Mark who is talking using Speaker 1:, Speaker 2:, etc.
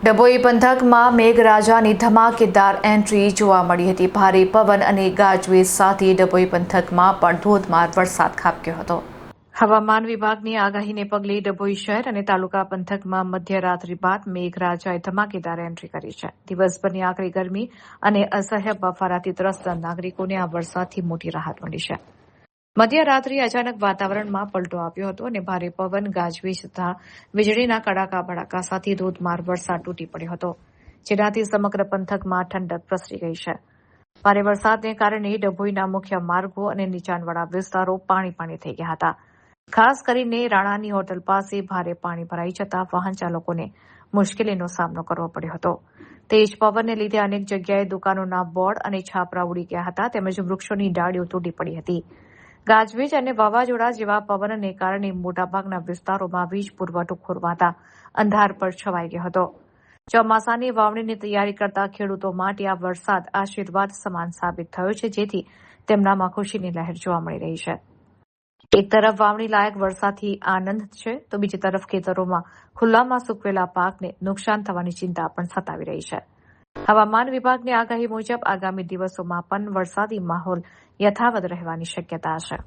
Speaker 1: ડભોઈ પંથકમાં મેઘરાજાની ધમાકેદાર એન્ટ્રી જોવા મળી હતી। ભારે પવન અને ગાજવીજ સાથે ડભોઈ પંથકમાં પણ ધોધમાર વરસાદ ખાબક્યો હતો। હવામાન વિભાગની આગાહીને પગલે ડભોઈ શહેર અને તાલુકા પંથકમાં મધ્યરાત્રિ બાદ મેઘરાજાએ ધમાકેદાર એન્ટ્રી કરી છે। દિવસભરની આકરી ગરમી અને અસહ્ય બફારાથી ત્રસ્ત નાગરિકોને આ વરસાદથી મોટી રાહત મળી છે। મધ્યરાત્રિએ અચાનક વાતાવરણમાં પલટો આવ્યો હતો અને ભારે પવન ગાજવીજ તથા વીજળીના કડાકા ભડાકા સાથે ધોધમાર વરસાદ તૂટી પડ્યો હતો, જેનાથી સમગ્ર પંથકમાં ઠંડક પ્રસરી ગઈ છે। ભારે વરસાદને કારણે ડભોઈના મુખ્ય માર્ગો અને નીચાણવાળા વિસ્તારો પાણી થઈ ગયા હતા। ખાસ કરીને રાણાની હોટલ પાસે ભારે પાણી ભરાઈ જતા વાહન ચાલકોને મુશ્કેલીનો સામનો કરવો પડ્યો હતો। તેજ પવનને લીધે અનેક જગ્યાએ દુકાનોના બોર્ડ અને છાપરા ઉડી ગયા હતા, તેમજ વૃક્ષોની ડાળીઓ તૂટી પડી હતી। ગાજવીજ અને વાવાઝોડા જેવા પવનને કારણે મોટાભાગના વિસ્તારોમાં વીજ પુરવઠો ખોરવાતા અંધારપટ છવાઈ ગયો હતો। ચોમાસાની વાવણીની તૈયારી કરતા ખેડૂતો માટે આ વરસાદ આશીર્વાદ સમાન સાબિત થયો છે, જેથી તેમનામાં ખુશીની લહેર જોવા મળી રહી છે। એક તરફ વાવણી લાયક વરસાદથી આનંદ છે, તો બીજી તરફ ખેતરોમાં ખુલ્લામાં સૂકવેલા પાકને નુકસાન થવાની ચિંતા પણ સતાવી રહી છે। હવામાન વિભાગની આગાહી મુજબ આગામી દિવસોમાં પણ વરસાદી માહોલ યથાવત રહેવાની શક્યતા છે।